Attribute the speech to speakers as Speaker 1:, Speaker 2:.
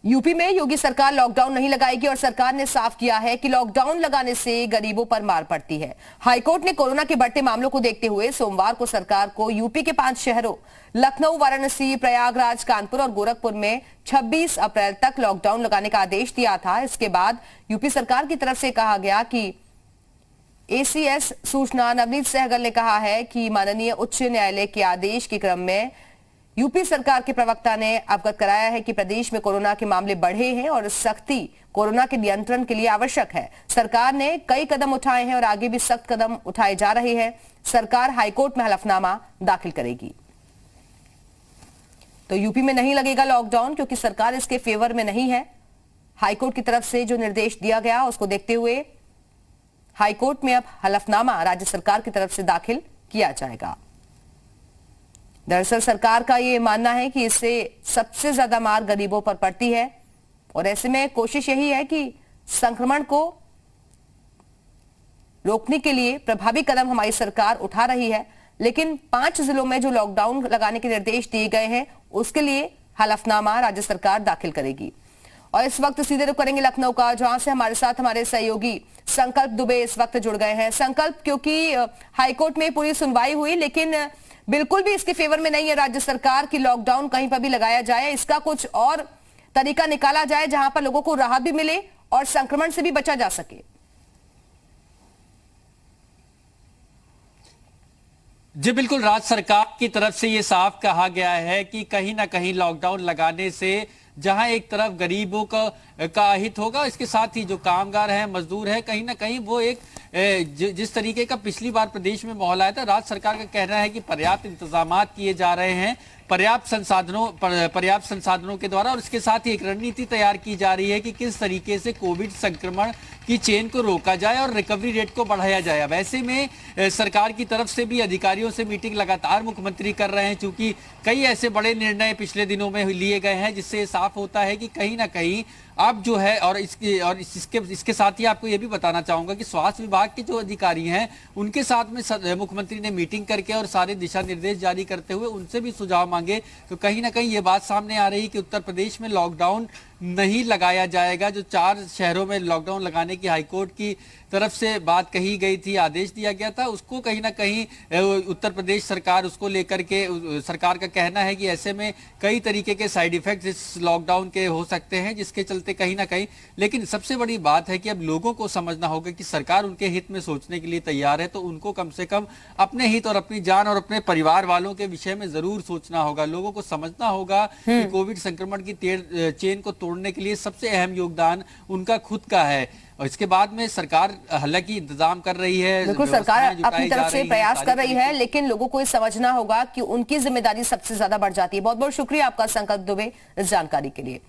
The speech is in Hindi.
Speaker 1: यूपी में योगी सरकार लॉकडाउन नहीं लगाएगी और सरकार ने साफ किया है कि लॉकडाउन लगाने से गरीबों पर मार पड़ती है। हाईकोर्ट ने कोरोना के बढ़ते मामलों को देखते हुए सोमवार को सरकार को यूपी के 5 शहरों लखनऊ, वाराणसी, प्रयागराज, कानपुर और गोरखपुर में 26 अप्रैल तक लॉकडाउन लगाने का आदेश दिया था। इसके बाद यूपी सरकार की तरफ से कहा गया कि एसीएस सूचना नवनीत सहगल ने कहा है कि माननीय उच्च न्यायालय के आदेश के क्रम में यूपी सरकार के प्रवक्ता ने अवगत कराया है कि प्रदेश में कोरोना के मामले बढ़े हैं और सख्ती कोरोना के नियंत्रण के लिए आवश्यक है। सरकार ने कई कदम उठाए हैं और आगे भी सख्त कदम उठाए जा रहे हैं। सरकार हाईकोर्ट में हलफनामा दाखिल करेगी। तो यूपी में नहीं लगेगा लॉकडाउन क्योंकि सरकार इसके फेवर में नहीं है। हाईकोर्ट की तरफ से जो निर्देश दिया गया उसको देखते हुए हाईकोर्ट में अब हलफनामा राज्य सरकार की तरफ से दाखिल किया जाएगा। दरअसल सरकार का ये मानना है कि इससे सबसे ज्यादा मार गरीबों पर पड़ती है और ऐसे में कोशिश यही है कि संक्रमण को रोकने के लिए प्रभावी कदम हमारी सरकार उठा रही है। लेकिन 5 जिलों में जो लॉकडाउन लगाने के निर्देश दिए गए हैं उसके लिए हलफनामा राज्य सरकार दाखिल करेगी। और इस वक्त सीधे रुख करेंगे लखनऊ का, जहां से हमारे साथ हमारे सहयोगी संकल्प दुबे इस वक्त जुड़ गए हैं। संकल्प, क्योंकि हाईकोर्ट में पूरी सुनवाई हुई लेकिन बिल्कुल भी इसके फेवर में नहीं है राज्य सरकार की लॉकडाउन कहीं पर भी लगाया जाए, इसका कुछ और तरीका निकाला जाए जहां पर लोगों को राहत भी मिले और संक्रमण से भी बचा जा सके।
Speaker 2: जी बिल्कुल, राज्य सरकार की तरफ से ये साफ कहा गया है कि कहीं ना कहीं लॉकडाउन लगाने से जहां एक तरफ गरीबों का हित होगा, इसके साथ ही जो कामगार हैं, मजदूर हैं, कहीं ना कहीं वो एक जिस तरीके का पिछली बार प्रदेश में माहौल आया था, राज्य सरकार का कहना है कि पर्याप्त इंतजामात किए जा रहे हैं पर्याप्त संसाधनों के द्वारा, और इसके साथ ही एक रणनीति तैयार की जा रही है कि किस तरीके से कोविड संक्रमण की चेन को रोका जाए और रिकवरी रेट को बढ़ाया जाए। वैसे में सरकार की तरफ से भी अधिकारियों से मीटिंग लगातार मुख्यमंत्री कर रहे हैं, क्योंकि कई ऐसे बड़े निर्णय पिछले दिनों में लिए गए हैं जिससे साफ होता है कि कहीं ना कहीं अब जो है, और इसके साथ ही आपको ये भी बताना चाहूंगा कि स्वास्थ्य विभाग के जो अधिकारी हैं उनके साथ में मुख्यमंत्री ने मीटिंग करके और सारे दिशा निर्देश जारी करते हुए उनसे भी सुझाव मांगे। तो कहीं ना कहीं ये बात सामने आ रही कि उत्तर प्रदेश में लॉकडाउन नहीं लगाया जाएगा। जो 4 शहरों में लॉकडाउन लगाने की हाईकोर्ट की तरफ से बात कही गई थी, आदेश दिया गया था, उसको कहीं ना कहीं उत्तर प्रदेश सरकार उसको लेकर के सरकार का कहना है कि ऐसे में कई तरीके के साइड इफेक्ट्स इस लॉकडाउन के हो सकते हैं, जिसके चलते कहीं ना कहीं, लेकिन सबसे बड़ी बात है कि अब लोगों को समझना होगा कि सरकार उनके हित में सोचने के लिए तैयार है, तो उनको कम से कम अपने हित और अपनी जान और अपने परिवार वालों के विषय में जरूर सोचना होगा। लोगों को समझना होगा कि कोविड संक्रमण की चेन को तोड़ने के लिए सबसे अहम योगदान उनका खुद का है। और इसके बाद में सरकार हालांकि इंतजाम कर रही है,
Speaker 1: बिल्कुल सरकार अपनी तरफ से प्रयास कर रही है, लेकिन लोगों को ये समझना होगा कि उनकी जिम्मेदारी सबसे ज्यादा बढ़ जाती है। बहुत बहुत शुक्रिया आपका संकल्प दुबे इस जानकारी के लिए।